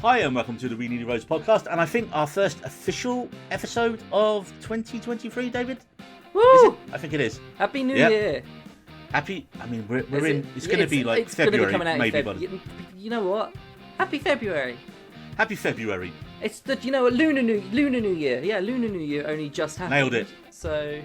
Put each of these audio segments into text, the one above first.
Hi and welcome to the We Need a Rose podcast, and I think our first official episode of 2023, David? Woo! Is it? I think it is. Happy New Year. Happy, I mean, we're Is in, it's going to be like it's gonna February, be coming out maybe. in You know what? Happy February. Happy February. It's the, Lunar New Year. Yeah, Lunar New Year only just happened. Nailed it. So...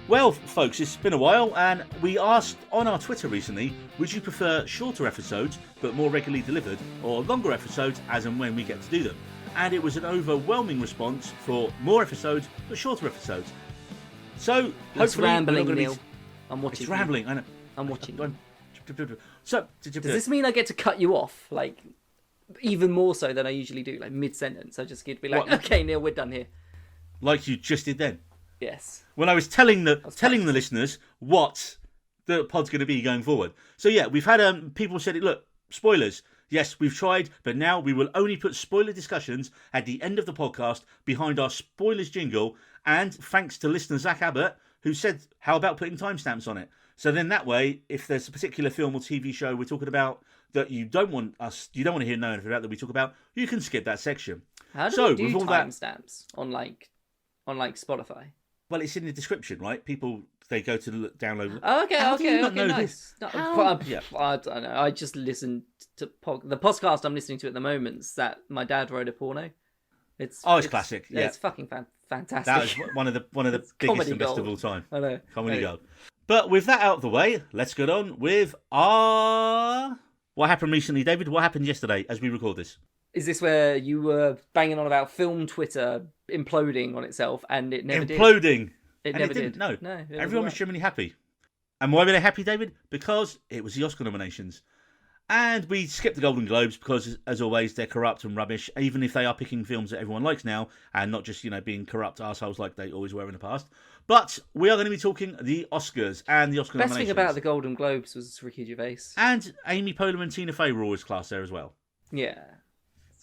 Well, folks, it's been a while, and we asked on our Twitter recently, would you prefer shorter episodes, but more regularly delivered, or longer episodes as and when we get to do them? And it was an overwhelming response for more episodes, but shorter episodes. So, it's hopefully... rambling, Neil. I'm watching. It's rambling, I know. I'm watching. So, does this mean I get to cut you off, like, even more so than I usually do, like, mid-sentence? I just get to be like, okay, Neil, we're done here. Like you just did then? Yes. When I was telling the listeners what the pod's going to be going forward. So yeah, we've had people said it. Look, spoilers. Yes, we've tried, but now we will only put spoiler discussions at the end of the podcast behind our spoilers jingle. And thanks to listener Zach Abbott, who said, "How about putting timestamps on it?" So then that way, if there's a particular film or TV show we're talking about that you don't want to hear know anything about that we talk about, you can skip that section. How do we do timestamps on like Spotify? Well, it's in the description, right? People, they go to download. Oh, okay, How do you not know nice. this? I don't know. I just listened to the podcast I'm listening to at the moment. Is that my dad wrote a porno. It's classic. Yeah, it's fucking fantastic. That was one of the biggest and best of all time. I know. Comedy gold. But with that out of the way, let's get on with our... What happened recently, David? What happened yesterday as we record this? Is this where you were banging on about film Twitter imploding on itself and it never did? Imploding. It never did. did. No. Everyone was work. genuinely happy. And why were they happy, David? Because it was the Oscar nominations. And we skipped the Golden Globes because, as always, they're corrupt and rubbish, even if they are picking films that everyone likes now and not just, being corrupt assholes like they always were in the past. But we are going to be talking the Oscars and the Oscar nominations. The best thing about the Golden Globes was Ricky Gervais. And Amy Poehler and Tina Fey were always class there as well. Yeah.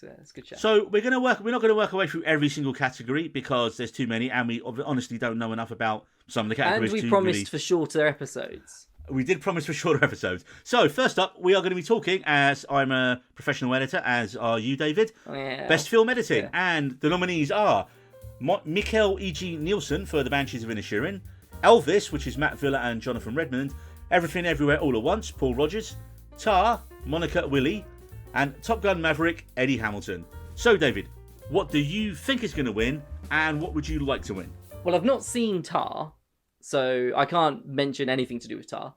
It's a good show. So we're not going to work our way through every single category because there's too many, and we honestly don't know enough about some of the categories. And we promised for shorter episodes. We did promise for shorter episodes. So first up, we are going to be talking, as I'm a professional editor, as are you, David. Yeah. Best film editing, Yeah. and the nominees are Mikael E.G. Nielsen for The Banshees of Inisherin, Elvis, which is Matt Villa and Jonathan Redmond, Everything Everywhere All at Once, Paul Rogers, Tar, Monica Willi, and Top Gun Maverick, Eddie Hamilton. So, David, what do you think is going to win, and what would you like to win? Well, I've not seen Tar, so I can't mention anything to do with Tar.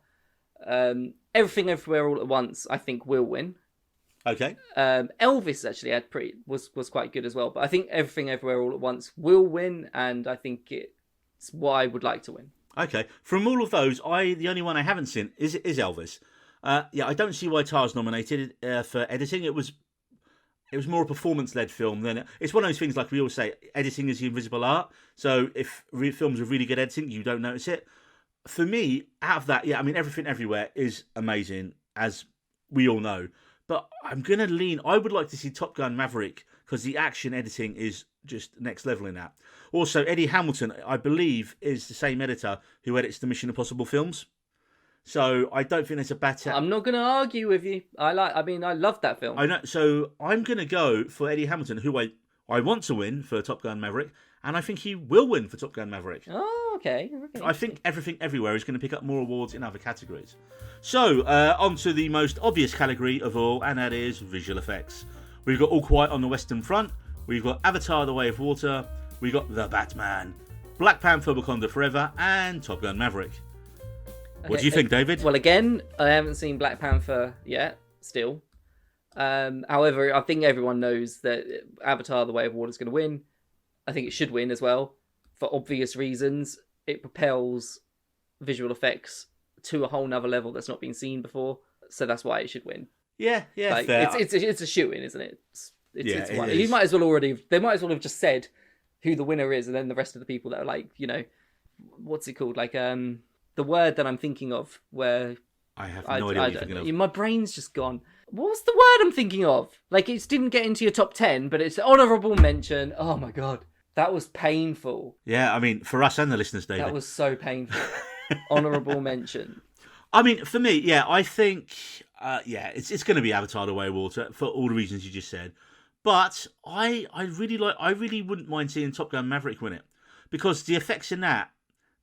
Everything Everywhere All at Once, I think, will win. Okay. Elvis actually was quite good as well, but I think Everything Everywhere All at Once will win, and I think it's what I would like to win. Okay. From all of those, the only one I haven't seen is Elvis. I don't see why Tar's nominated for editing. It was more a performance-led film than it's one of those things. Like we always say, editing is the invisible art. So if films are really good editing, you don't notice it. For me, out of that, Everything Everywhere is amazing, as we all know. But I'm gonna lean. I would like to see Top Gun Maverick because the action editing is just next level in that. Also, Eddie Hamilton, I believe, is the same editor who edits the Mission Impossible films. So I don't think there's a better... I'm not going to argue with you. I love that film. I know. So I'm going to go for Eddie Hamilton, who I want to win for Top Gun Maverick, and I think he will win for Top Gun Maverick. Oh, okay. I think Everything Everywhere is going to pick up more awards in other categories. So on to the most obvious category of all, and that is visual effects. We've got All Quiet on the Western Front. We've got Avatar: The Way of Water. We've got The Batman, Black Panther: Wakanda Forever, and Top Gun Maverick. What do you think, David? Well, again, I haven't seen Black Panther yet, still. However, I think everyone knows that Avatar: The Way of Water is going to win. I think it should win as well, for obvious reasons. It propels visual effects to a whole nother level that's not been seen before, so that's why it should win. Yeah, fair. It's a shoe-in, isn't it? It's one. Is. They might as well have just said who the winner is, and then the rest of the people that are like, what's it called? Like, the word that I'm thinking of, where I have no idea what you're thinking of. My brain's just gone. What was the word I'm thinking of? Like, it didn't get into your top 10, but it's honourable mention. Oh my god, that was painful. Yeah, for us and the listeners, David. That was so painful. Honourable mention. For me, I think, it's going to be Avatar: The Way of Water for all the reasons you just said. But I really wouldn't mind seeing Top Gun Maverick win it, because the effects in that,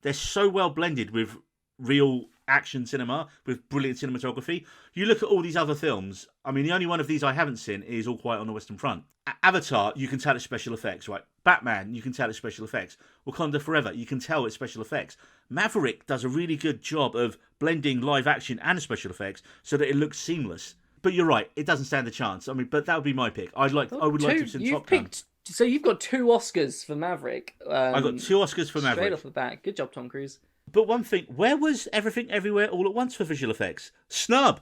they're so well blended with real action cinema, with brilliant cinematography. You look at all these other films, I mean, the only one of these I haven't seen is All Quiet on the Western Front. Avatar, you can tell it's special effects, right? Batman, you can tell it's special effects. Wakanda Forever, you can tell it's special effects. Maverick does a really good job of blending live action and special effects so that it looks seamless. But you're right, it doesn't stand a chance. I mean, but that would be my pick. I would like to have seen Top Gun. So you've got 2 Oscars for Maverick. I got 2 Oscars for Maverick. Straight off the bat. Good job, Tom Cruise. But one thing, where was Everything Everywhere All at Once for visual effects? Snub.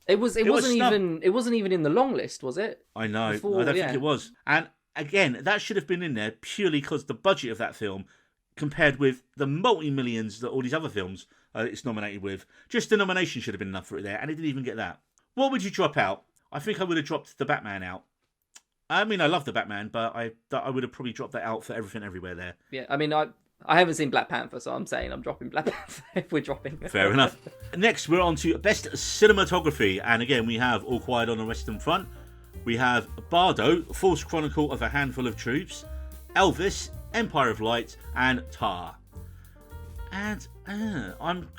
It wasn't even in the long list, was it? I know. I don't think it was. And again, that should have been in there purely because the budget of that film, compared with the multi-millions that all these other films it's nominated with, just the nomination should have been enough for it there, and it didn't even get that. What would you drop out? I think I would have dropped the Batman out. I mean, I love the Batman, but I would have probably dropped that out for Everything Everywhere there. Yeah, I mean, I haven't seen Black Panther, so I'm saying I'm dropping Black Panther if we're dropping. Fair enough. Next, we're on to Best Cinematography. And again, we have All Quiet on the Western Front. We have Bardo, False Chronicle of a Handful of Troops. Elvis, Empire of Light, and Tar. And I'm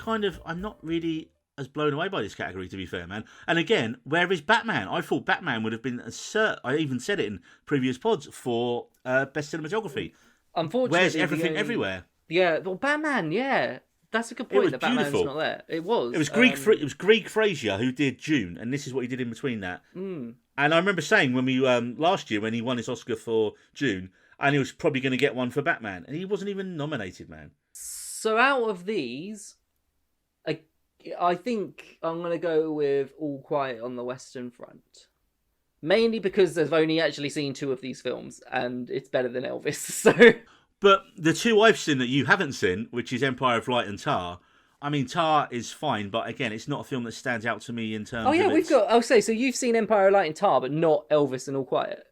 not really as blown away by this category, to be fair, man. And again, where is Batman? I thought Batman would have been I even said it in previous pods for Best Cinematography. Unfortunately, where's Everything Everywhere? Yeah, well, Batman, yeah. That's a good point that Batman's not there. It was. It was Greig Fraser who did Dune, and this is what he did in between that. Mm. And I remember saying when we last year when he won his Oscar for Dune, and he was probably going to get one for Batman, and he wasn't even nominated, man. So out of these, I think I'm going to go with All Quiet on the Western Front. Mainly because I've only actually seen 2 of these films, and it's better than Elvis, so... But the 2 I've seen that you haven't seen, which is Empire of Light and Tar, I mean, Tar is fine, but again, it's not a film that stands out to me in terms of... Oh yeah, I'll say, so you've seen Empire of Light and Tar, but not Elvis and All Quiet?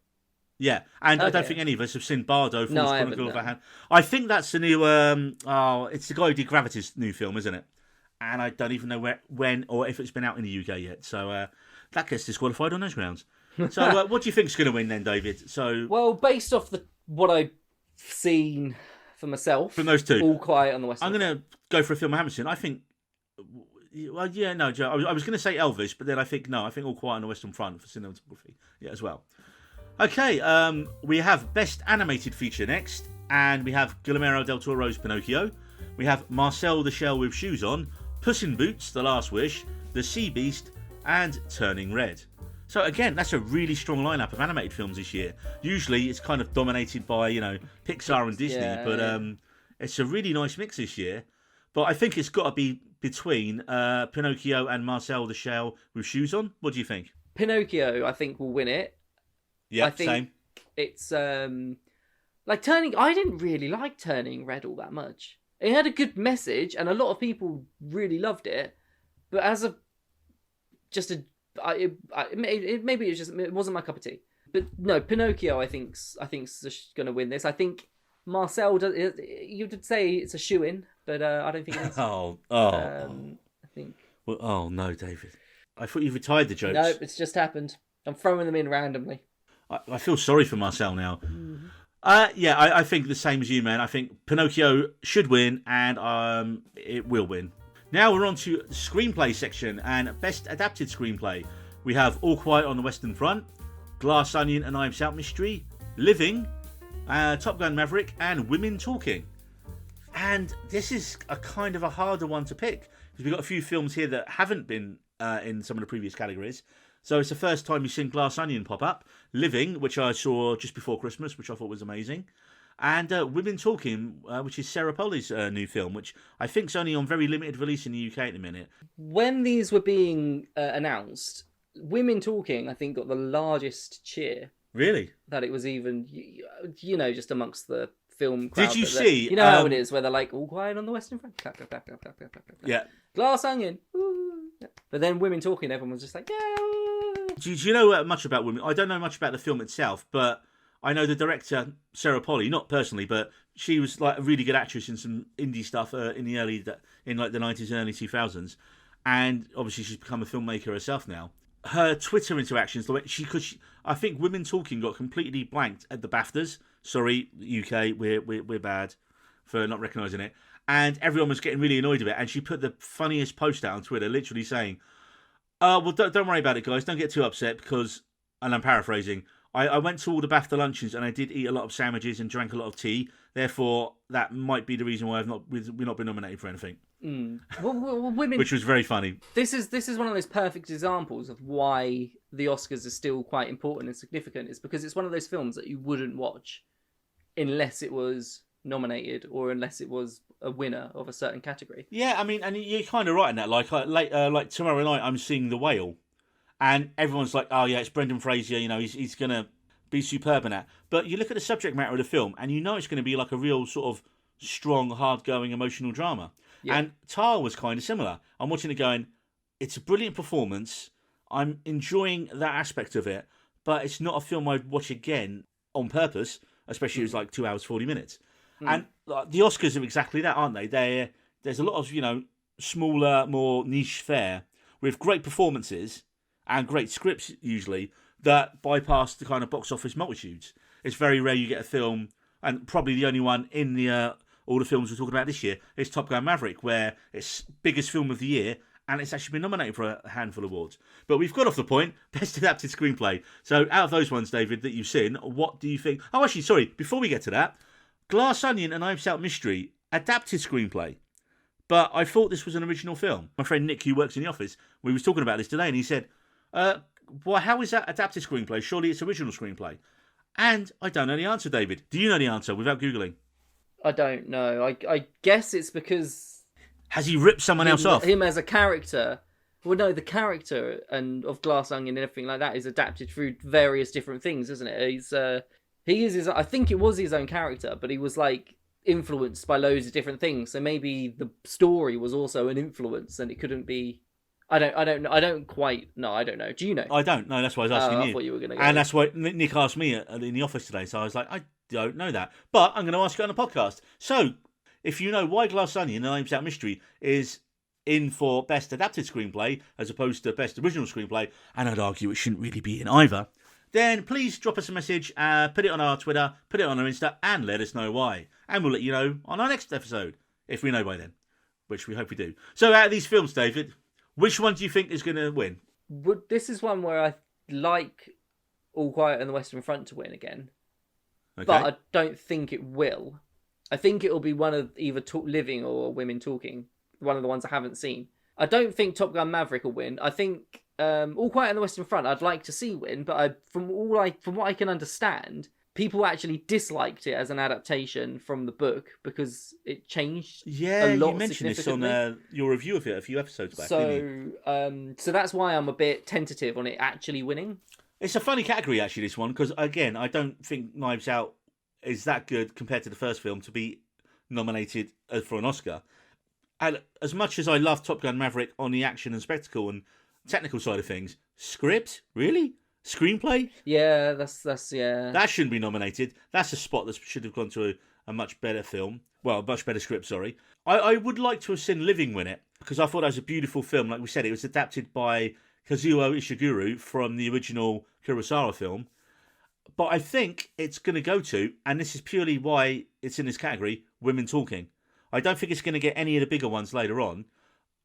Yeah, and okay. I don't think any of us have seen Bardo, False Chronicle of a Hand. I think that's the new... it's the guy who did Gravity's new film, isn't it? And I don't even know when or if it's been out in the UK yet. So that gets disqualified on those grounds. So what do you think's going to win then, David? So well, based off what I've seen for myself, from those 2, All Quiet on the Western Front. I'm going to go for a film I haven't seen. I think... Well, yeah, no, Joe. I was going to say Elvis, but then I think All Quiet on the Western Front for cinematography. Yeah, as well. Okay, we have Best Animated Feature next, and we have Guillermo del Toro's Pinocchio. We have Marcel the Shell with Shoes On, Puss in Boots, The Last Wish, The Sea Beast, and Turning Red. So again, that's a really strong lineup of animated films this year. Usually it's kind of dominated by, Pixar and Disney, but it's a really nice mix this year. But I think it's got to be between Pinocchio and Marcel the Shell with Shoes On. What do you think? Pinocchio, I think, will win it. Yeah, I think same. It's I didn't really like Turning Red all that much. It had a good message, and a lot of people really loved it. But as maybe it wasn't my cup of tea. But no, Pinocchio, I think's going to win this. I think Marcel you did say it's a shoo-in, but I don't think it is. I think. Well, oh no, David! I thought you retired the jokes. No, it's just happened. I'm throwing them in randomly. I feel sorry for Marcel now. I think the same as you, man. I think Pinocchio should win, and it will win. Now we're on to the screenplay section, and Best Adapted Screenplay. We have All Quiet on the Western Front, Glass Onion and Knives Out Mystery, Living, Top Gun Maverick, and Women Talking. And this is a kind of a harder one to pick, because we've got a few films here that haven't been in some of the previous categories. So it's the first time you've seen Glass Onion pop up. Living, which I saw just before Christmas, which I thought was amazing. And Women Talking, which is Sarah Polley's new film, which I think is only on very limited release in the UK at the minute. When these were being announced, Women Talking, I think, got the largest cheer. Really? That it was even, just amongst the film crowd. Did you see? You know how it is, where they're like, All Quiet on the Western Front. Clap, clap, clap, clap, clap, clap, clap. Yeah. Glass Onion. Woo. But then Women Talking, everyone was just like, yeah. Do you know much about Women? I don't know much about the film itself, but I know the director, Sarah Polley, not personally, but she was like a really good actress in some indie stuff in the 90s and early 2000s. And obviously she's become a filmmaker herself now. her Twitter interactions, the way I think Women Talking got completely blanked at the BAFTAs. Sorry, UK, we're bad for not recognising it. And everyone was getting really annoyed with it. And she put the funniest post out on Twitter, literally saying, well, don't worry about it, guys. Don't get too upset because, and I'm paraphrasing, I went to all the BAFTA luncheons and I did eat a lot of sandwiches and drank a lot of tea. Therefore, that might be the reason why we've not been nominated for anything. Well, women, which was very funny. This is one of those perfect examples of why the Oscars are still quite important and significant. It's because it's one of those films that you wouldn't watch unless it was nominated or unless it was a winner of a certain category. Yeah, I mean, and you're kind of right in that. Like tomorrow night, I'm seeing The Whale, and everyone's like, "Oh yeah, it's Brendan Fraser. You know, he's gonna be superb in that." But you look at the subject matter of the film, and you know it's going to be like a real sort of strong, hard-going, emotional drama. Yeah. And Tar was kind of similar. I'm watching it going, it's a brilliant performance. I'm enjoying that aspect of it, but it's not a film I'd watch again on purpose, especially it was like 2 hours, 40 minutes. And the Oscars are exactly that, aren't they? There's a lot of, smaller, more niche fare with great performances and great scripts, usually, that bypass the kind of box office multitudes. It's very rare you get a film, and probably the only one in the all the films we're talking about this year is Top Gun Maverick, where it's biggest film of the year, and it's actually been nominated for a handful of awards. But we've got off the point, Best Adapted Screenplay. So out of those ones, David, that you've seen, what do you think? Oh, actually, sorry, before we get to that, Glass Onion and Knives Out Mystery, adapted screenplay. But I thought this was an original film. My friend Nick, who works in the office, we was talking about this today, and he said, well, how is that adapted screenplay? Surely it's original screenplay. And I don't know the answer, David. Do you know the answer without Googling? I don't know. I guess it's because... Has he ripped someone else off? Him as a character. Well, no, the character and of Glass Onion and everything like that is adapted through various different things, isn't it? I think it was his own character, but he was like influenced by loads of different things. So maybe the story was also an influence, and it couldn't be. I don't quite. No, I don't know. Do you know? I don't know. That's why I was asking you. I thought you were going to. And that's why Nick asked me in the office today. So I was like, I don't know that, but I'm going to ask you on the podcast. So, if you know why Glass Onion and Knives Out Mystery is in for Best Adapted Screenplay as opposed to Best Original Screenplay, and I'd argue it shouldn't really be in either, then please drop us a message, put it on our Twitter, put it on our Insta, and let us know why. And we'll let you know on our next episode, if we know by then, which we hope we do. So out of these films, David, which one do you think is going to win? This is one where I like All Quiet on the Western Front to win again. Okay. But I don't think it will. I think it'll be one of either Living or Women Talking, one of the ones I haven't seen. I don't think Top Gun Maverick will win. I think All Quiet on the Western Front I'd like to see win, but from what I can understand, people actually disliked it as an adaptation from the book because it changed. Yeah, a lot you mentioned this on your review of it a few episodes back. So that's why I'm a bit tentative on it actually winning. It's a funny category, actually, this one, because, again, I don't think Knives Out is that good compared to the first film to be nominated for an Oscar. And as much as I love Top Gun Maverick on the action and spectacle and technical side of things, script? Really? Screenplay? Yeah, that's. That shouldn't be nominated. That's a spot that should have gone to a much better film. Well, a much better script, sorry. I would like to have seen Living win it, because I thought that was a beautiful film. Like we said, it was adapted by Kazuo Ishiguro from the original Kurosawa film. But I think it's going to go to, and this is purely why it's in this category, Women Talking. I don't think it's going to get any of the bigger ones later on.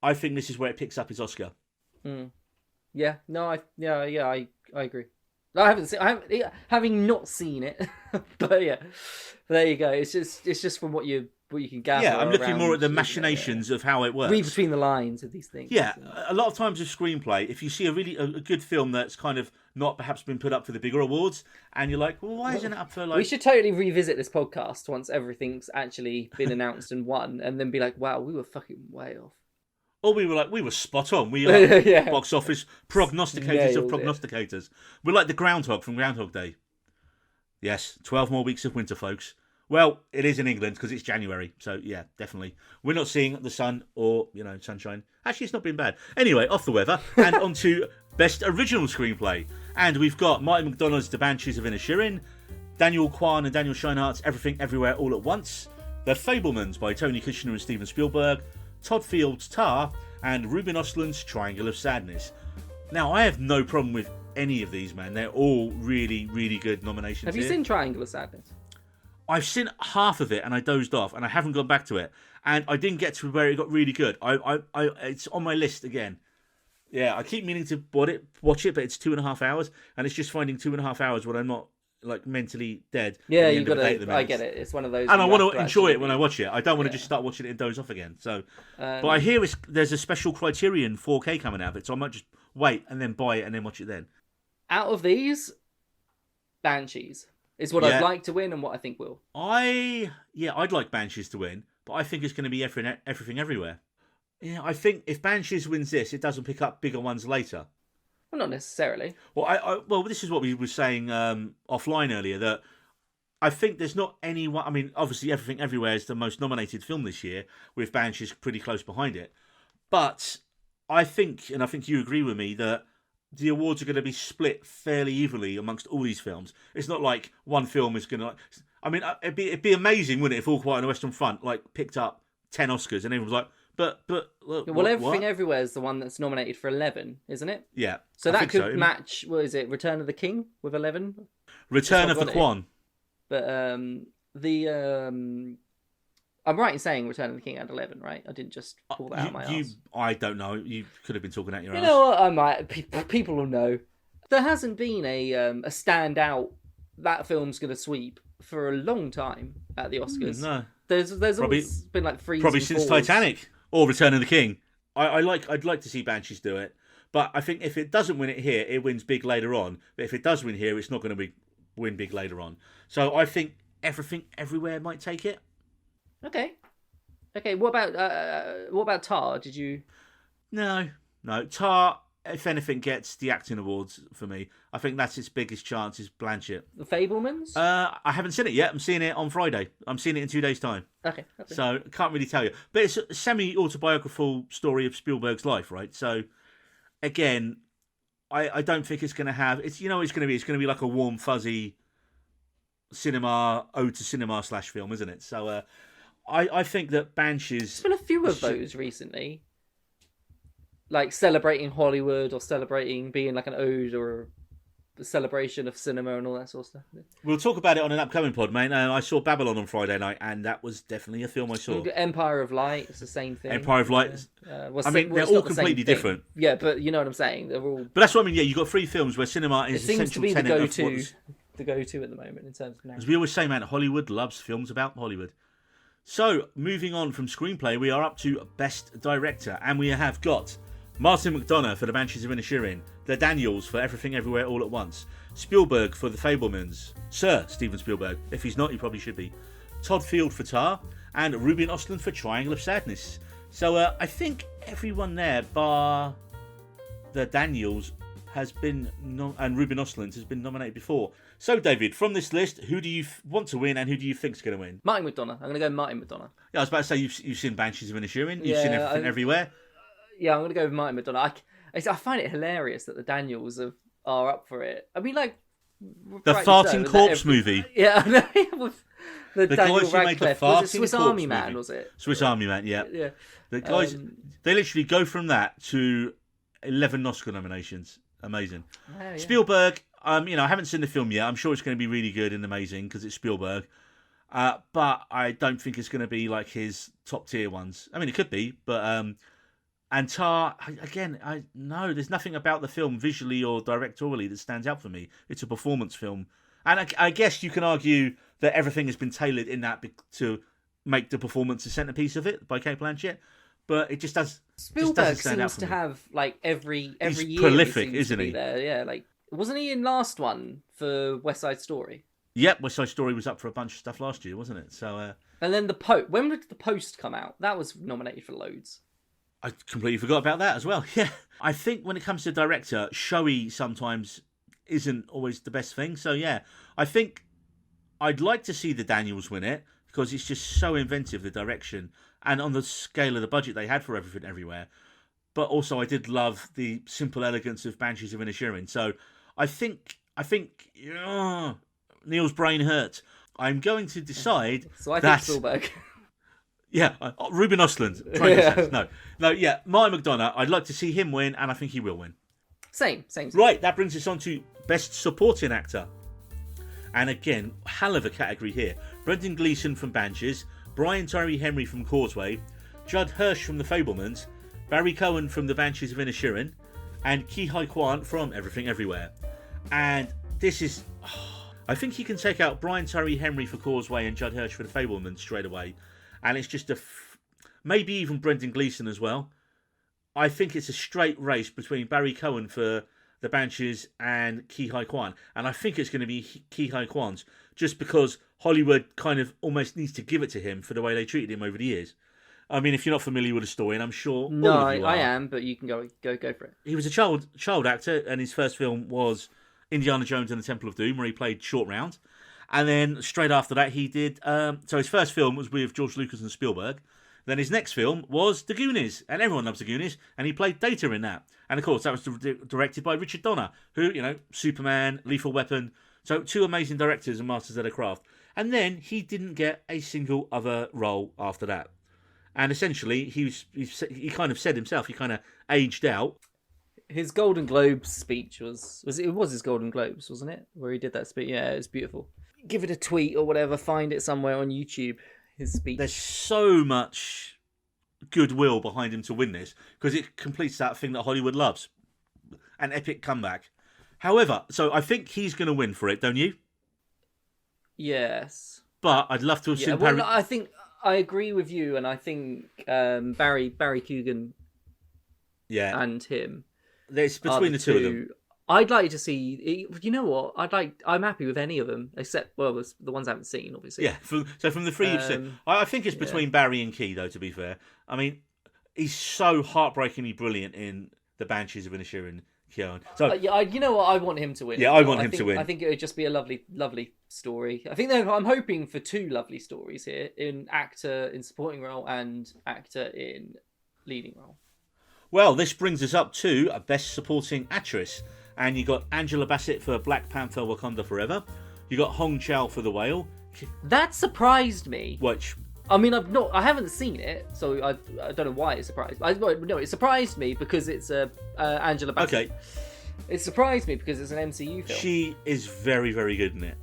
I think this is where it picks up its Oscar. Yeah, no, I agree. Having not seen it, but yeah, there you go. It's just from what you can gather. Yeah, I'm looking more at the machinations of how it works. Read between the lines of these things. Yeah, a lot of times with screenplay, if you see a good film that's kind of not perhaps been put up for the bigger awards, and you're like, well, why isn't it up for like... We should totally revisit this podcast once everything's actually been announced and won, and then be like, wow, we were fucking way off. Or we were spot on. We are box office prognosticators of prognosticators. We're like the groundhog from Groundhog Day. Yes, 12 more weeks of winter, folks. Well, it is in England because it's January. So, yeah, definitely. We're not seeing the sun or, sunshine. Actually, it's not been bad. Anyway, off the weather and on to Best Original Screenplay. And we've got Martin McDonagh's The Banshees of Inisherin, Daniel Kwan and Daniel Scheinhardt's Everything Everywhere All at Once, The Fabelmans by Tony Kushner and Steven Spielberg, Todd Field's Tar, and Ruben Östlund's Triangle of Sadness. Now, I have no problem with any of these, man. They're all really, really good nominations. Have you seen Triangle of Sadness? I've seen half of it and I dozed off and I haven't gone back to it. And I didn't get to where it got really good. It's on my list again. Yeah, I keep meaning to watch it, but it's 2.5 hours, and it's just finding 2.5 hours when I'm not like mentally dead. Yeah, you got to. I get it. It's one of those. And I want to enjoy it when I watch it. I don't want to just start watching it and doze off again. So, but I hear there's a special Criterion 4K coming out of it, so I might just wait and then buy it and then watch it then. Out of these, Banshees is what I'd like to win and what I think will. I'd like Banshees to win, but I think it's going to be everything everywhere. Yeah, I think if Banshees wins this, it doesn't pick up bigger ones later. Well, not necessarily. Well, well, this is what we were saying offline earlier, that I think there's not anyone... I mean, obviously, Everything Everywhere is the most nominated film this year, with Banshees pretty close behind it. But I think, and I think you agree with me, that the awards are going to be split fairly evenly amongst all these films. It's not like one film is going to... I mean, it'd be amazing, wouldn't it, if All Quiet on the Western Front picked up 10 Oscars and everyone was like, But look, well, Everything Everywhere is the one that's nominated for 11, isn't it? Yeah. So that could match. What is it? Return of the King with 11. Return of the Quan. But I'm right in saying Return of the King had 11, right? I didn't just pull that out of my ass. I don't know. You could have been talking out your ass. You know what? I might. People will know. There hasn't been a standout that film's going to sweep for a long time at the Oscars. No. There's always been like three. Probably since Titanic or Return of the King. I'd like to see Banshees do it, but I think if it doesn't win it here, it wins big later on. But if it does win here, it's not going to win big later on. So I think Everything Everywhere might take it. Okay. What about Tar? Did you? No. Tar, if anything, gets the acting awards for me. I think that's its biggest chance is Blanchett. The Fabelmans? I haven't seen it yet. I'm seeing it on Friday. I'm seeing it in 2 days' time. Okay. So can't really tell you. But it's a semi-autobiographical story of Spielberg's life, right? So again, I don't think it's going to have... It's going to be like a warm, fuzzy ode to cinema / film, isn't it? So I think that Banshees... There's been a few of those recently. Like celebrating Hollywood or celebrating being like an ode or a celebration of cinema and all that sort of stuff. We'll talk about it on an upcoming pod, mate. I saw Babylon on Friday night, and that was definitely a film I saw. Empire of Light, it's the same thing. Empire of Light. They're all completely different. Yeah, but you know what I'm saying. They're all. But that's what I mean. Yeah, you've got 3 films where cinema is it essential seems to be tenet the go-to at the moment in terms of narrative. As we always say, man, Hollywood loves films about Hollywood. So, moving on from screenplay, we are up to Best Director, and we have got Martin McDonagh for The Banshees of Inisherin, The Daniels for Everything Everywhere All at Once, Spielberg for The Fabelmans, Sir Steven Spielberg, if he's not, he probably should be, Todd Field for Tar, and Ruben Östlund for Triangle of Sadness. So I think everyone there, bar The Daniels, has been and Ruben Östlund has been nominated before. So, David, from this list, who do you want to win and who do you think's going to win? Martin McDonagh. I'm going to go Martin McDonagh. Yeah, I was about to say you've seen Banshees of Inisherin, you've seen Everything Everywhere. Yeah, I'm going to go with Martin McDonagh. I find it hilarious that the Daniels are up for it. I mean, like... The Farting Corpse movie. Yeah, I know. With the Daniel guys who made the Radcliffe. Farting Was it Swiss Corpse Army movie? Man, was it? Swiss Army Man, yeah. Yeah. The guys, they literally go from that to 11 Oscar nominations. Amazing. Oh, yeah. Spielberg, I haven't seen the film yet. I'm sure it's going to be really good and amazing because it's Spielberg. But I don't think it's going to be like his top tier ones. I mean, it could be, but... And Tar, again, there's nothing about the film visually or directorially that stands out for me. It's a performance film. And I guess you can argue that everything has been tailored in that to make the performance the centerpiece of it by Cate Blanchett. But it just does. Spielberg seems to have like every He's year. Prolific, he isn't he? There. Yeah, like wasn't he in last one for West Side Story? Yep, West Side Story was up for a bunch of stuff last year, wasn't it? So. And then the Post. When did the Post come out? That was nominated for loads. I completely forgot about that as well. Yeah, I think when it comes to director, showy sometimes isn't always the best thing. So yeah, I think I'd like to see the Daniels win it because it's just so inventive, the direction, and on the scale of the budget they had for Everything Everywhere. But also I did love the simple elegance of Banshees of Inisherin. So I think Neil's brain hurt. I'm going to decide. So I think Spielberg. Yeah, Ruben Östlund. No, yeah, Martin McDonagh. I'd like to see him win, and I think he will win. Same. Right, that brings us on to Best Supporting Actor. And again, hell of a category here. Brendan Gleeson from Banshees, Brian Tyree Henry from Causeway, Judd Hirsch from The Fabelmans, Barry Cohen from The Banshees of Inisherin, and Ki Hai Kwan from Everything Everywhere. And this is... I think you can take out Brian Tyree Henry for Causeway and Judd Hirsch for The Fabelmans straight away. And it's just maybe even Brendan Gleeson as well. I think it's a straight race between Barry Cohen for The Banshees and Ki Hai Kwan. And I think it's going to be Ki Hai Kwan's, just because Hollywood kind of almost needs to give it to him for the way they treated him over the years. I mean, if you're not familiar with the story, and I'm sure No, all of you are, I am, but you can go for it. He was a child actor, and his first film was Indiana Jones and the Temple of Doom, where he played Short Round. And then straight after that, he did... so his first film was with George Lucas and Spielberg. Then his next film was The Goonies, and everyone loves The Goonies, and he played Data in that. And of course, that was directed by Richard Donner, who, Superman, Lethal Weapon. So two amazing directors and masters of their craft. And then he didn't get a single other role after that. And essentially, he kind of said himself, he kind of aged out. His Golden Globes speech was his Golden Globes, wasn't it? Where he did that speech. Yeah, it was beautiful. Give it a tweet or whatever. Find it somewhere on YouTube. His speech. There's so much goodwill behind him to win this, because it completes that thing that Hollywood loves, an epic comeback. However, so I think he's going to win for it, don't you? Yes. But I'd love to have seen. Well, I think I agree with you, and I think Barry Coogan, and him. It's between the two of them. I'd like to see. You know what? I'm happy with any of them except the ones I haven't seen, obviously. Yeah. So from the three you've seen, I think it's between Barry and Key, though. To be fair, I mean, he's so heartbreakingly brilliant in The Banshees of Inisherin. So you know what? I want him to win. Yeah, I want him to win. I think it would just be a lovely, lovely story. I think I'm hoping for two lovely stories here: in actor in supporting role and actor in leading role. Well, this brings us up to a Best Supporting Actress. And you got Angela Bassett for Black Panther: Wakanda Forever. You got Hong Chow for The Whale. That surprised me. Which? I mean, I haven't seen it, so I don't know why it surprised me. No, it surprised me because it's Angela Bassett. Okay. It surprised me because it's an MCU film. She is very, very good in it.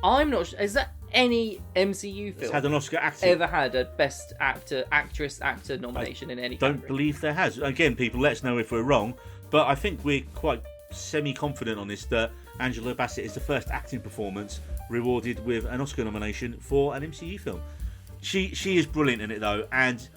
I'm not sure. Is that any MCU film had an Oscar actor ever had a Best Actress nomination in any category? Don't believe there has. Again, people, let us know if we're wrong. But I think we're quite semi-confident on this that Angela Bassett is the first acting performance rewarded with an Oscar nomination for an MCU film. She is brilliant in it though, and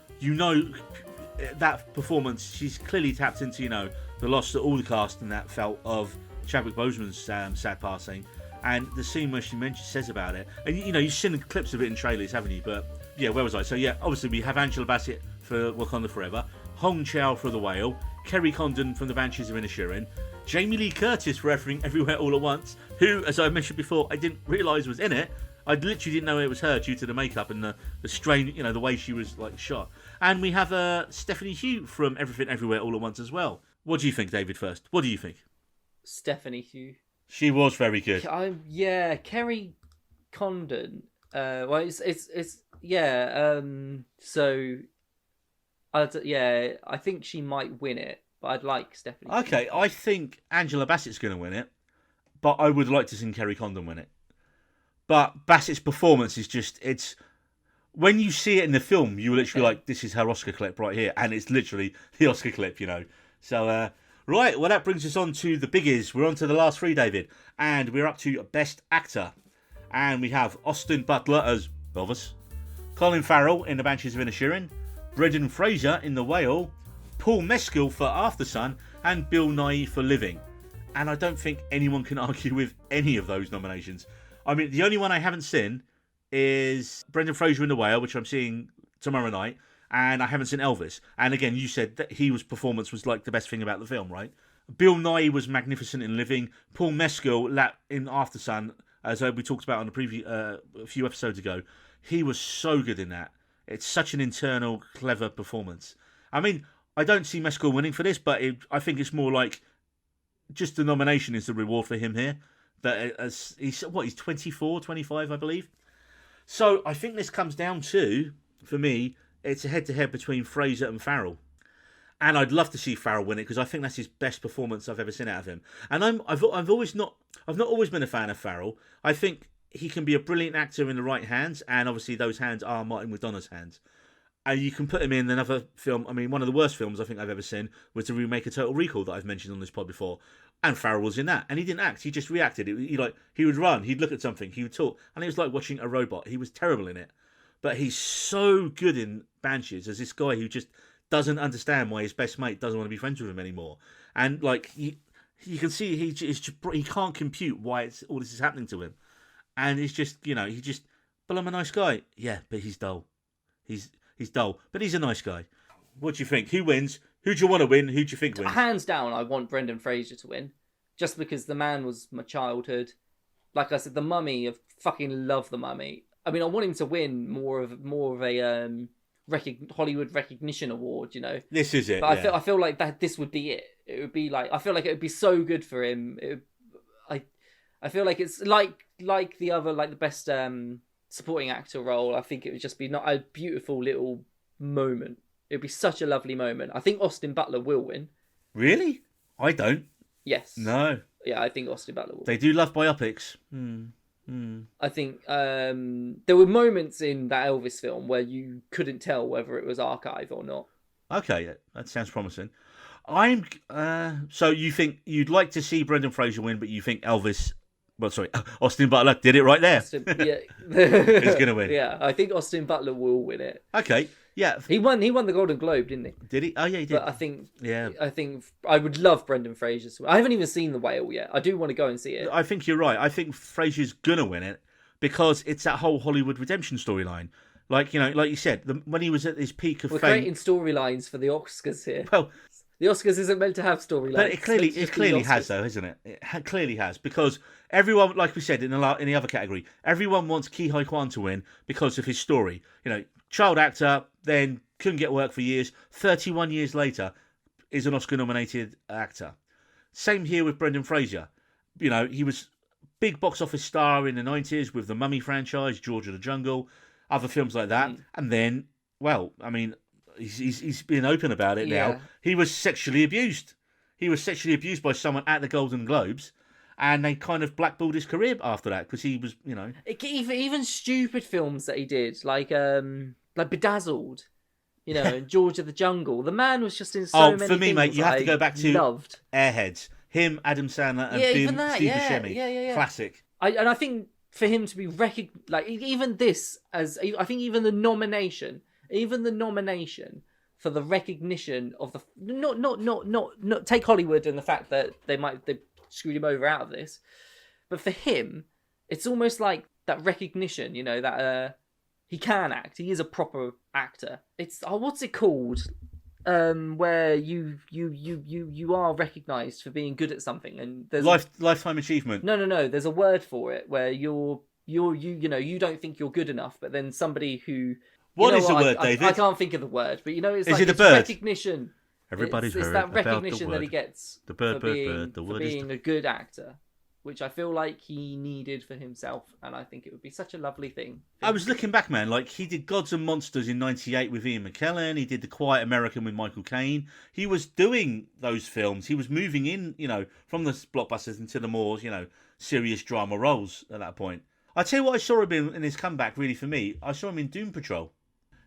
that performance, she's clearly tapped into the loss that all the cast in that felt of Chadwick Boseman's sad passing, and the scene where she says about it, and you've seen the clips of it in trailers, haven't you? But yeah, where was I? So yeah, obviously we have Angela Bassett for Wakanda Forever, Hong Chow for The Whale, Kerry Condon from The Banshees of Inisherin, Jamie Lee Curtis for Everything Everywhere All at Once, who, as I mentioned before, I didn't realise was in it. I literally didn't know it was her due to the makeup and the strain, the way she was shot. And we have Stephanie Hugh from Everything Everywhere All at Once as well. What do you think, David? First, what do you think? Stephanie Hugh. She was very good. Kerry Condon. So, I think she might win it. But I'd like Stephanie. Okay, I think Angela Bassett's going to win it, but I would like to see Kerry Condon win it. But Bassett's performance is it's when you see it in the film, you literally like, this is her Oscar clip right here, and it's literally the Oscar clip, So, right, well, that brings us on to the biggies. We're on to the last three, David, and we're up to Best Actor. And we have Austin Butler as Elvis, Colin Farrell in The Banshees of Inisherin, Brendan Fraser in The Whale, Paul Mescal for Aftersun, and Bill Nighy for Living. And I don't think anyone can argue with any of those nominations. I mean, the only one I haven't seen is Brendan Fraser in The Whale, which I'm seeing tomorrow night, and I haven't seen Elvis. And again, you said that his performance was the best thing about the film, right? Bill Nighy was magnificent in Living. Paul Mescal in Aftersun, as we talked about on the a few episodes ago, he was so good in that. It's such an internal, clever performance. I mean, I don't see Mescal winning for this, but I think it's more like just the nomination is the reward for him here. That he's 24, 25, I believe. So I think this comes down to, for me, it's a head-to-head between Fraser and Farrell. And I'd love to see Farrell win it because I think that's his best performance I've ever seen out of him. And I've not always been a fan of Farrell. I think he can be a brilliant actor in the right hands, and obviously those hands are Martin McDonagh's hands. And you can put him in another film. I mean, one of the worst films I think I've ever seen was the remake of Total Recall that I've mentioned on this pod before. And Farrell was in that, and he didn't act; he just reacted. He would run, he'd look at something, he would talk, and it was like watching a robot. He was terrible in it, but he's so good in Banshees as this guy who just doesn't understand why his best mate doesn't want to be friends with him anymore. And like you can see, he can't compute why all this is happening to him, and it's just but I'm a nice guy, yeah, but he's dull. He's dull, but he's a nice guy. What do you think? Who wins? Who do you want to win? Who do you think wins? Hands down, I want Brendan Fraser to win, just because the man was my childhood. Like I said, The Mummy. I fucking love The Mummy. I mean, I want him to win more of a Hollywood recognition award. This is it. But I feel like that this would be it. It would be like, I feel like it would be so good for him. I feel like it's like the other, like the best supporting actor role. I think it would just be not a beautiful little moment. It would be such a lovely moment. I think Austin Butler will win. Really? I don't. Yes. No. Yeah, I think Austin Butler will. They do love biopics. I think there were moments in that Elvis film where you couldn't tell whether it was archive or not. Okay, that sounds promising. So you think you'd like to see Brendan Fraser win, but you think Austin Butler did it right there. Yeah. He's going to win. Yeah, I think Austin Butler will win it. Okay, yeah. He won the Golden Globe, didn't he? Did he? Oh, yeah, he did. But I think I would love Brendan Fraser to win. I haven't even seen The Whale yet. I do want to go and see it. I think you're right. I think Fraser's going to win it because it's that whole Hollywood redemption storyline. Like you said, when he was at his peak of We're fame. creating storylines for the Oscars here. Well, the Oscars isn't meant to have storylines. But it clearly has, though, isn't it? Clearly has, because everyone, like we said in the other category, everyone wants Ke Huy Quan to win because of his story. Child actor, then couldn't get work for years. 31 years later, is an Oscar-nominated actor. Same here with Brendan Fraser. He was big box office star in the 90s with the Mummy franchise, George of the Jungle, other films like that, and then, well, I mean, he's been open about it now. He was sexually abused. He was sexually abused by someone at the Golden Globes, and they kind of blackballed his career after that because he was, even stupid films that he did, like Bedazzled, and George of the Jungle. The man was just in so many. Oh, for me, mate, you have to go back to loved Airheads. Him, Adam Sandler, and Steve Buscemi. Yeah. Classic. I think for him to be even the nomination. Even the nomination for the recognition of the not take Hollywood and the fact that they screwed him over out of this, but for him, it's almost like that recognition, that he can act. He is a proper actor. It's what's it called? Where you are recognised for being good at something, and there's lifetime achievement. No. There's a word for it where you don't think you're good enough, but then somebody who What is the word, David? I can't think of the word, but it's is like it a bird? Recognition. Everybody's it's heard that about recognition the word. that he gets The bird, for bird. The word being a good actor, which I feel like he needed for himself, and I think it would be such a lovely thing. I was looking back, man. Like, he did Gods and Monsters in '98 with Ian McKellen. He did The Quiet American with Michael Caine. He was doing those films. He was moving in, from the blockbusters into the more, serious drama roles at that point. I tell you what, I saw him in his comeback. Really, for me, I saw him in Doom Patrol.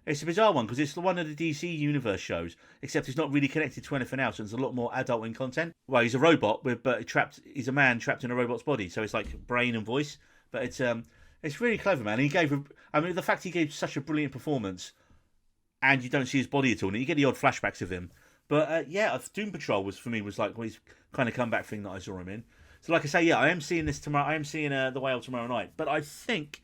It's a bizarre one because it's one of the DC Universe shows, except it's not really connected to anything else, and it's a lot more adult in content. Well, he's a robot, but he's a man trapped in a robot's body, so it's like brain and voice. But it's really clever, man. And the fact he gave such a brilliant performance, and you don't see his body at all, and you get the odd flashbacks of him. But Doom Patrol was like his kind of comeback thing that I saw him in. So, like I say, I am seeing this tomorrow. I am seeing The Whale tomorrow night. But I think,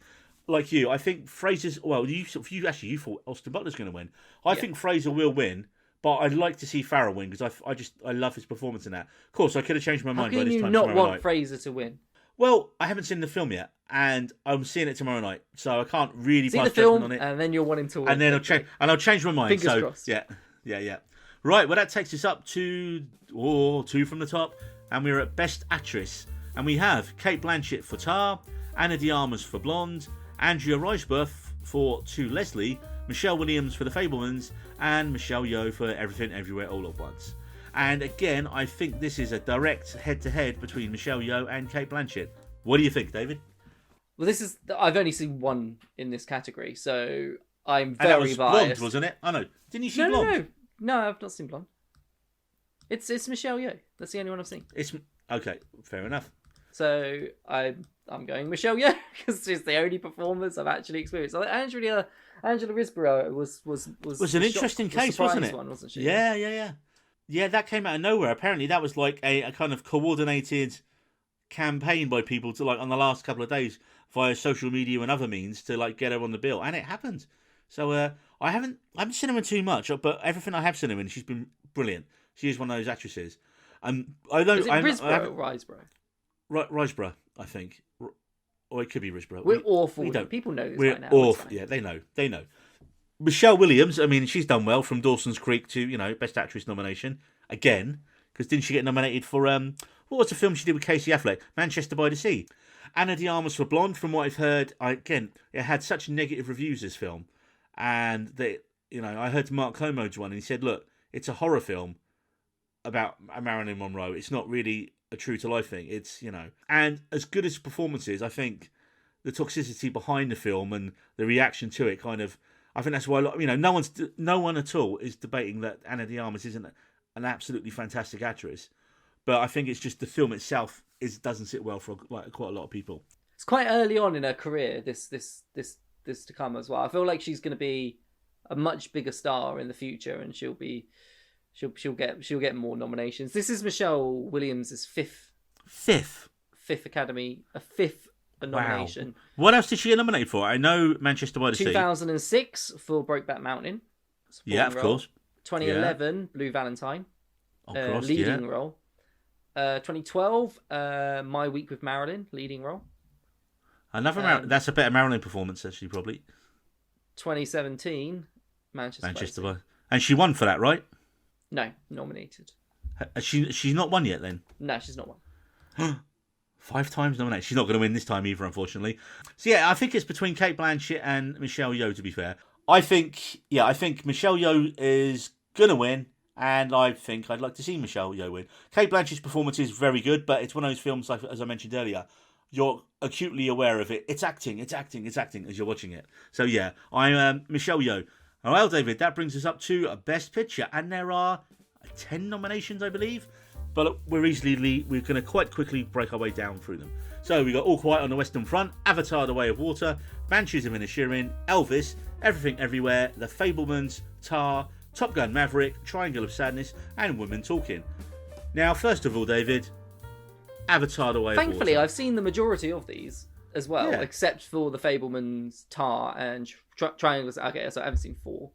like you, I think Fraser's. Well, you thought Austin Butler's going to win. I think Fraser will win, but I'd like to see Farrell win because I love his performance in that. Of course, I could have changed my mind by this time. How can you not want Fraser to win? Well, I haven't seen the film yet, and I'm seeing it tomorrow night, so I can't really see pass the film on it. And then you'll want him to win. And then I'll change my mind. Fingers crossed. Yeah. Right, well, that takes us up to two from the top, and we're at Best Actress. And we have Cate Blanchett for Tar, Ana de Armas for Blonde, Andrea Riseborough for To Leslie, Michelle Williams for The Fabelmans, and Michelle Yeoh for Everything Everywhere All at Once. And again, I think this is a direct head-to-head between Michelle Yeoh and Cate Blanchett. What do you think, David? Well, I've only seen one in this category, so I'm And that was very biased. Blonde, wasn't it? Oh no, didn't you see No, Blonde? no, I've not seen Blonde. It's Michelle Yeoh. That's the only one I've seen. It's okay, fair enough. So I'm going Michelle Yeoh because she's the only performance I've actually experienced. Angela Risborough was an interesting case, wasn't it? One, wasn't she? Yeah, that came out of nowhere. Apparently, that was like a kind of coordinated campaign by people to, like, on the last couple of days via social media and other means to, like, get her on the bill, and it happened. So I haven't seen her in too much, but everything I have seen her in, she's been brilliant. She is one of those actresses. I don't. Is it Risborough or Risborough? Risborough, I think, or it could be Risborough. We're awful. We don't. People know this We're by now. awful. Yeah, they know. Michelle Williams, I mean, she's done well from Dawson's Creek to, Best Actress nomination again, because didn't she get nominated for what was the film she did with Casey Affleck, Manchester by the Sea? Ana de Armas for Blonde, from what I've heard, it had such negative reviews, this film, and I heard Mark Kermode's one, and he said, look, it's a horror film about Marilyn Monroe. It's not really a true to life thing. It's, and as good as performance is, I think the toxicity behind the film and the reaction to it I think that's why no one at all is debating that Ana de Armas isn't an absolutely fantastic actress, but I think it's just the film itself doesn't sit well for quite a lot of people. It's quite early on in her career. This to come as well. I feel like she's going to be a much bigger star in the future, and she'll get more nominations. This is Michelle Williams' fifth Academy, a fifth nomination. Wow. What else did she get nominated for? I know Manchester by the Sea. 2006 for Brokeback Mountain. Yeah, of course. 2011, Blue Valentine. Leading role. 2012, My Week with Marilyn, leading role. That's a better Marilyn performance, actually, probably. 2017, Manchester by. And she won for that, right? No, nominated. She's not won yet, then? No, she's not won. 5 times nominated. She's not going to win this time either, unfortunately. So yeah, I think it's between Cate Blanchett and Michelle Yeoh, to be fair. I think Michelle Yeoh is going to win, and I think I'd like to see Michelle Yeoh win. Cate Blanchett's performance is very good, but it's one of those films, like, as I mentioned earlier, you're acutely aware of it. It's acting as you're watching it. So yeah, I'm Michelle Yeoh. Well, David, that brings us up to Best Picture, and there are 10 nominations, I believe. But we're going to quite quickly break our way down through them. So we got All Quiet on the Western Front, Avatar: The Way of Water, Banshees of Inisherin, Elvis, Everything Everywhere, The Fabelmans, Tar, Top Gun Maverick, Triangle of Sadness, and Women Talking. Now, first of all, David, Avatar: The Way of Water. Thankfully, I've seen the majority of these as well, Yeah. except for The Fabelmans, Tar, and Triangle of Sadness. Okay, so I haven't seen 4.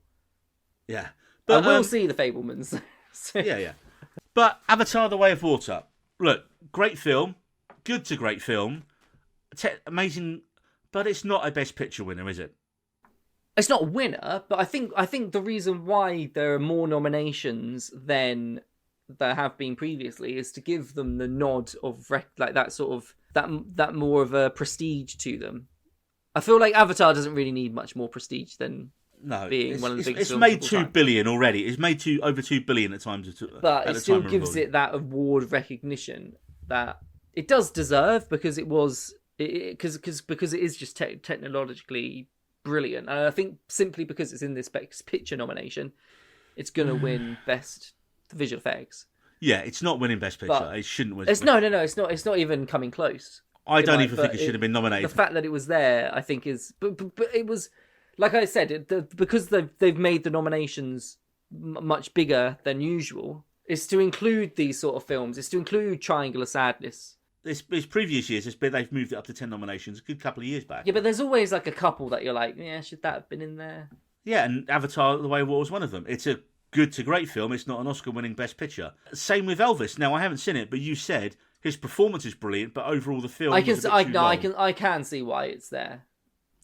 Yeah. But I will see The Fabelmans. So... Yeah. But Avatar: The Way of Water. Look, great film. Good to great film. Amazing. But it's not a Best Picture winner, is it? It's not a winner, but I think the reason why there are more nominations than there have been previously is to give them the nod of that sort of that more of a prestige to them. I feel like Avatar doesn't really need much more prestige than being one of the biggest films. It's made 2 billion already. It's made over 2 billion at times. But it still gives it that award recognition that it does deserve, because it is just technologically brilliant. And I think simply because it's in this Best Picture nomination, it's going to win Best Visual Effects. Yeah, it's not winning Best Picture. But it shouldn't win. No. It's not even coming close. I don't even think it should have been nominated. The fact that it was there, I think, is. But it was, like I said, because they've made the nominations much bigger than usual. It's to include these sort of films. It's to include Triangle of Sadness. This previous years, they've moved it up to 10 nominations a good couple of years back. Yeah, but there's always like a couple that you're like, yeah, should that have been in there? Yeah, and Avatar: The Way of Water was one of them. It's a good to great film. It's not an Oscar-winning Best Picture. Same with Elvis. Now, I haven't seen it, but you said his performance is brilliant, but overall the film I can see why it's there.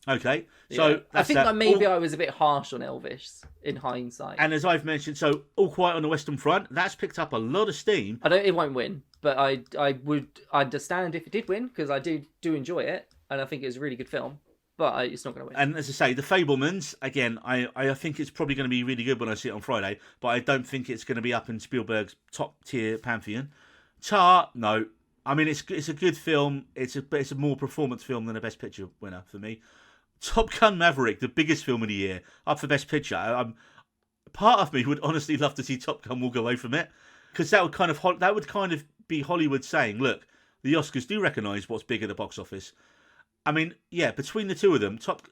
Okay, so yeah. I think that maybe I was a bit harsh on Elvis in hindsight. And as I've mentioned, so All Quiet on the Western Front, that's picked up a lot of steam. It won't win, but I would understand if it did win, because I do enjoy it, and I think it's a really good film. but it's not going to win. And as I say, The Fabelmans, again, I think it's probably going to be really good when I see it on Friday, but I don't think it's going to be up in Spielberg's top tier pantheon. Tar, no. I mean, it's a good film. It's a more performance film than a Best Picture winner for me. Top Gun Maverick, the biggest film of the year, up for Best Picture. Part of me would honestly love to see Top Gun walk away from it, because that would kind of be Hollywood saying, look, the Oscars do recognise what's big at the box office. I mean, yeah, between the two of them, Top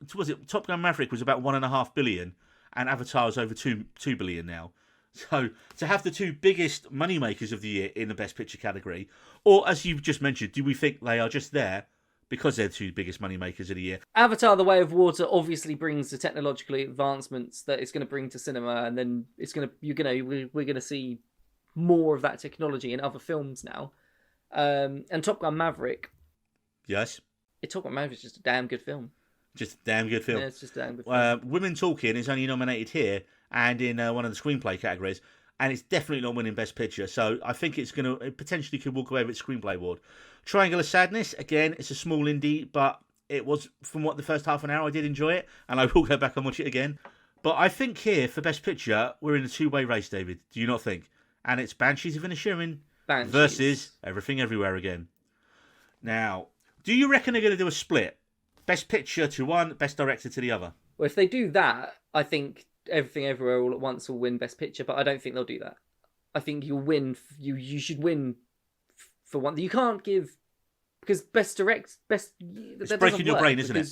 Gun Maverick was about $1.5 billion, and Avatar is over $2 billion now. So to have the two biggest moneymakers of the year in the Best Picture category, or as you've just mentioned, do we think they are just there because they're the two biggest moneymakers of the year? Avatar: The Way of Water obviously brings the technological advancements that it's going to bring to cinema, and then we're going to see more of that technology in other films now. And Top Gun Maverick. Yes. Top Gun Maverick is just a damn good film. Just a damn good film. Yeah, it's just a damn good film. Women Talking is only nominated here and in one of the screenplay categories, and it's definitely not winning Best Picture. So I think it potentially could walk away with its Screenplay Award. Triangle of Sadness, again, it's a small indie, but it was, from what the first half an hour, I did enjoy it, and I will go back and watch it again. But I think here, for Best Picture, we're in a two-way race, David. Do you not think? And it's Banshees of Inisherin versus Everything Everywhere Again. Now, do you reckon they're going to do a split? Best Picture to one, Best Director to the other? Well, if they do that, I think Everything Everywhere All at Once will win Best Picture, but I don't think they'll do that. I think you'll win. You should win for one. You can't give, because Best. It's breaking your brain, isn't it?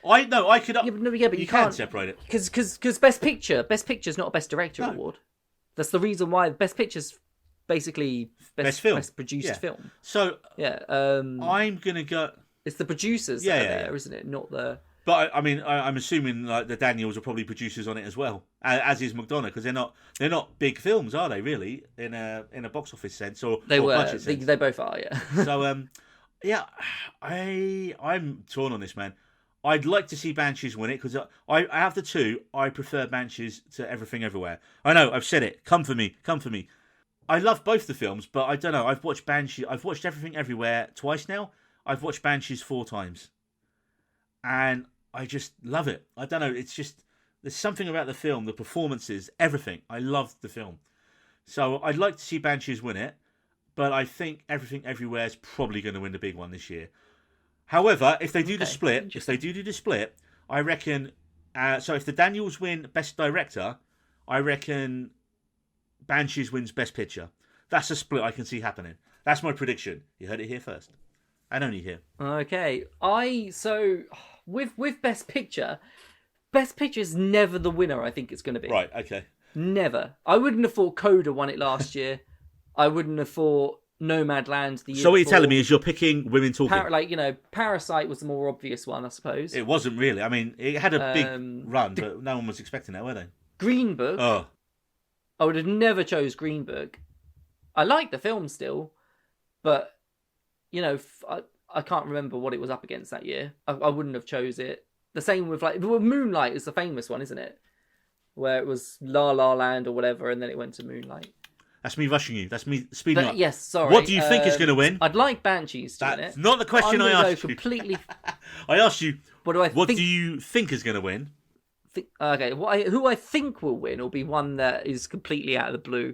I could. Yeah, but you can't separate it because Best Picture's not a Best Director award. That's the reason why Best Picture's basically best film, best produced film. So yeah, I'm gonna go. It's the producers that are there, isn't it? Not the. But I mean, I'm assuming like the Daniels are probably producers on it as well, as is McDonagh, because they're not big films, are they? Really, in a box office sense or budget sense? They both are, yeah. So yeah, I'm torn on this, man. I'd like to see Banshees win it because I have the two. I prefer Banshees to Everything Everywhere. I know, I've said it. Come for me. I love both the films, but I don't know. I've watched Everything Everywhere twice now. I've watched Banshees 4 times. And I just love it. I don't know. It's just, there's something about the film, the performances, everything. I love the film. So I'd like to see Banshees win it, but I think Everything Everywhere is probably going to win the big one this year. However, if they do the split, I reckon, so if the Daniels win Best Director, I reckon Banshees wins Best Picture. That's a split I can see happening. That's my prediction. You heard it here first. And only here. Okay. With Best Picture is never the winner I think it's going to be. Right, okay. Never. I wouldn't have thought Coda won it last year. I wouldn't have thought Nomadland the year So what before. you're telling me is you're picking Women Talking? Parasite was the more obvious one, I suppose. It wasn't really. I mean, it had a big run, but no one was expecting that, were they? Green Book. Oh. I would have never chose Green Book. I like the film still, but, I can't remember what it was up against that year. I wouldn't have chose it. The same with, Moonlight is the famous one, isn't it? Where it was La La Land or whatever, and then it went to Moonlight. That's me rushing you. That's me speeding up. Yes, sorry. What do you think is going to win? I'd like Banshees to win it. That's not the question I asked you. Completely. I asked you, what do you think is going to win? Okay, who I think will win will be one that is completely out of the blue.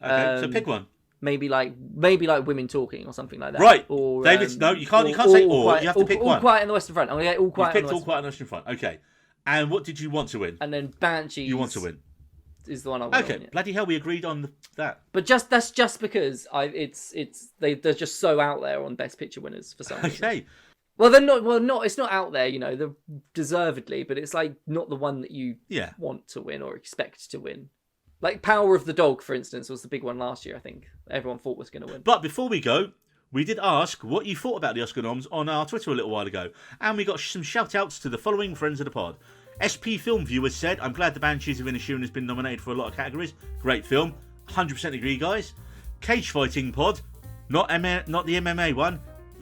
Okay, so pick one. Maybe like Women Talking or something like that. Right. Or, David, no, you can't say or. You have to pick one. All Quiet on the Western Front. I'm going to get All Quiet on the Western Front. All Quiet on the Western Front. Okay. And what did you want to win? And then Banshees. You want to win. Is the one I want to win. Okay, bloody hell, we agreed on that. But that's just because they're just so out there on Best Picture winners for some reason. Okay. Well, they're not. Well, not. It's not out there. They're deservedly, but it's like not the one that you want to win or expect to win. Like Power of the Dog, for instance, was the big one last year. I think everyone thought was going to win. But before we go, we did ask what you thought about the Oscar noms on our Twitter a little while ago, and we got some shout outs to the following friends of the pod. SP Film Viewers said, "I'm glad the Banshees of Inisherin has been nominated for a lot of categories. Great film. 100% agree, guys." Cage Fighting Pod, not the MMA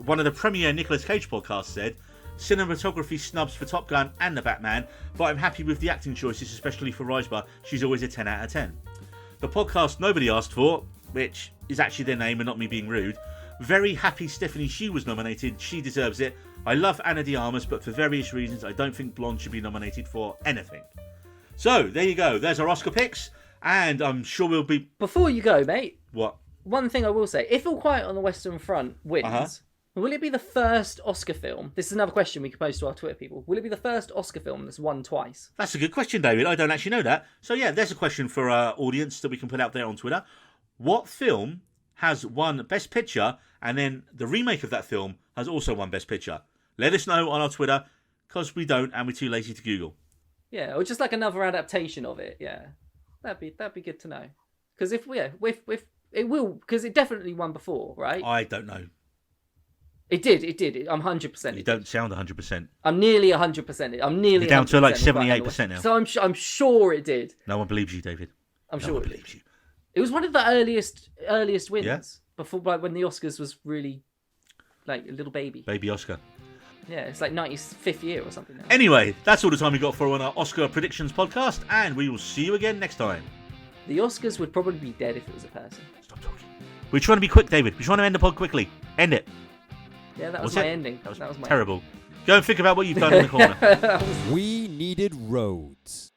one of the premier Nicolas Cage podcasts said, "Cinematography snubs for Top Gun and The Batman, but I'm happy with the acting choices, especially for Riseborough. She's always a 10 out of 10. The podcast nobody asked for, which is actually their name and not me being rude, Very happy Stephanie Hsu was nominated. She deserves it. I love Ana de Armas, but for various reasons, I don't think Blonde should be nominated for anything. So, there you go. There's our Oscar picks. And I'm sure we'll be... Before you go, mate. What? One thing I will say. If All Quiet on the Western Front wins, will it be the first Oscar film? This is another question we can pose to our Twitter people. Will it be the first Oscar film that's won twice? That's a good question, David. I don't actually know that. So, yeah, there's a question for our audience that we can put out there on Twitter. What film has won Best Picture, and then the remake of that film has also won Best Picture? Let us know on our Twitter, because we don't, and we're too lazy to Google. Yeah, or just like another adaptation of it. Yeah, that'd be good to know. Because if it will, because it definitely won before, right? I don't know. It did. I'm 100%. You don't sound 100%. I'm nearly 100%. I'm nearly You're down to like 100% 78% now. So I'm sure it did. No one believes you, David. I'm No sure one it did. believes you. It was one of the earliest wins. Yeah. Before, like, when the Oscars was really like a little baby. Baby Oscar. Yeah, it's like 95th year or something now. Anyway, that's all the time we got for on our Oscar predictions podcast, and we will see you again next time. The Oscars would probably be dead if it was a person. Stop talking. We're trying to be quick, David. We're trying to end the pod quickly. End it. Yeah, that was What's my it? ending. That was my terrible. Go and think about what you've done in the corner. We needed roads.